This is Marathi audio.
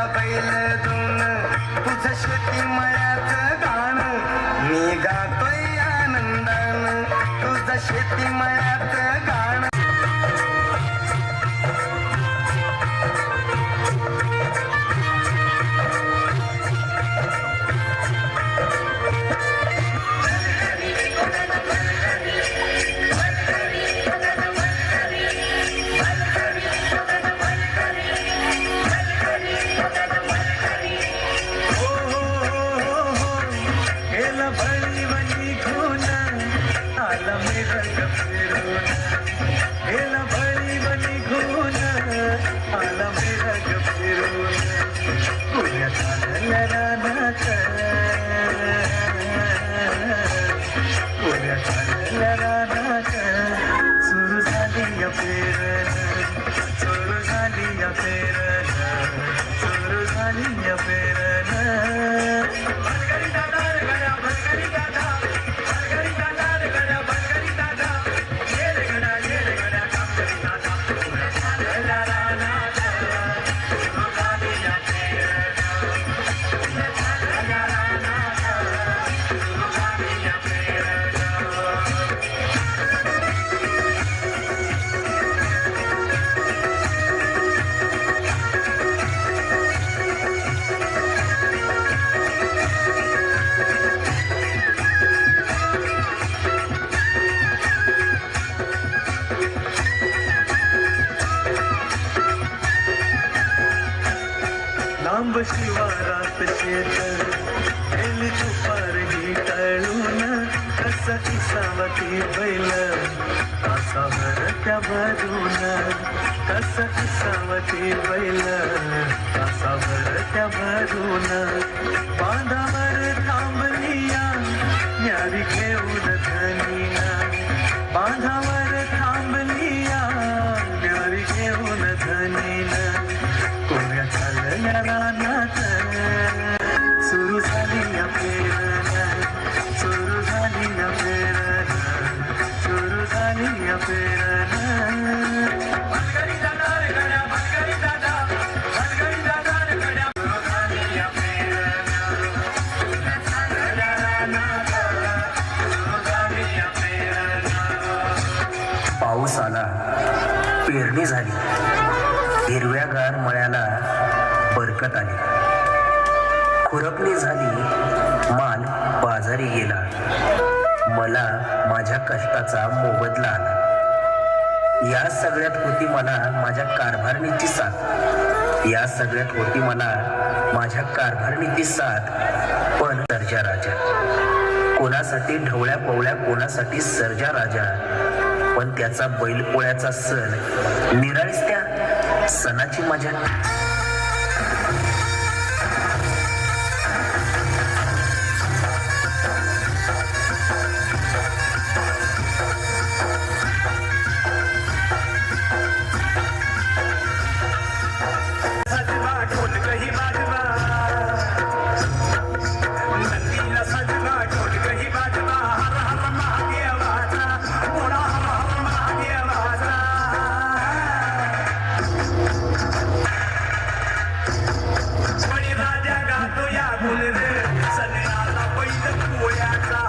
बैल दोन तुझं शेती मळ्यात गाण मी गातोय आनंदान तुझं शेती मळ्यात गाण लांब शिवारात शेत गेली दुपार ही टळून कसा इसावती बैल कासावर त्या भरून कसा इसावती बैल कासावर त्या भरून बांधावर थांबलिया न्यारी घेऊन धनिया बांधावर थांबलिया न्यारी घेऊन धनिया कोऱ्या चालल्या रानात सुरू झाली या पेरण सुरू झाली या पेरण सुरू झाली या पेरण भानगडी दादा रे गड्या भानगडी दादा रे गड्या सुरू झाली या पेरण चालल्या रानात सुरू झाली या पेरण पाऊस आला पेरणी झाली हिरव्यागार मळ्याला बरकत आली खुरपणी झाली माल बाजारी गेला मला माझ्या कष्टाचा मोबदला आला या सगळ्यात होती मला माझ्या कारभारणीची साथ या सगळ्यात होती मला माझ्या कारभारणीची साथ पण सर्जा राजा कोणासाठी ढवळ्या पवळ्या कोणासाठी सर्जा राजा पण त्याचा बैलपोळ्याचा सण निराळीच त्या सणाची मजा राजा गातो या बोल रे सगळ्याला बैल पोळ्याचा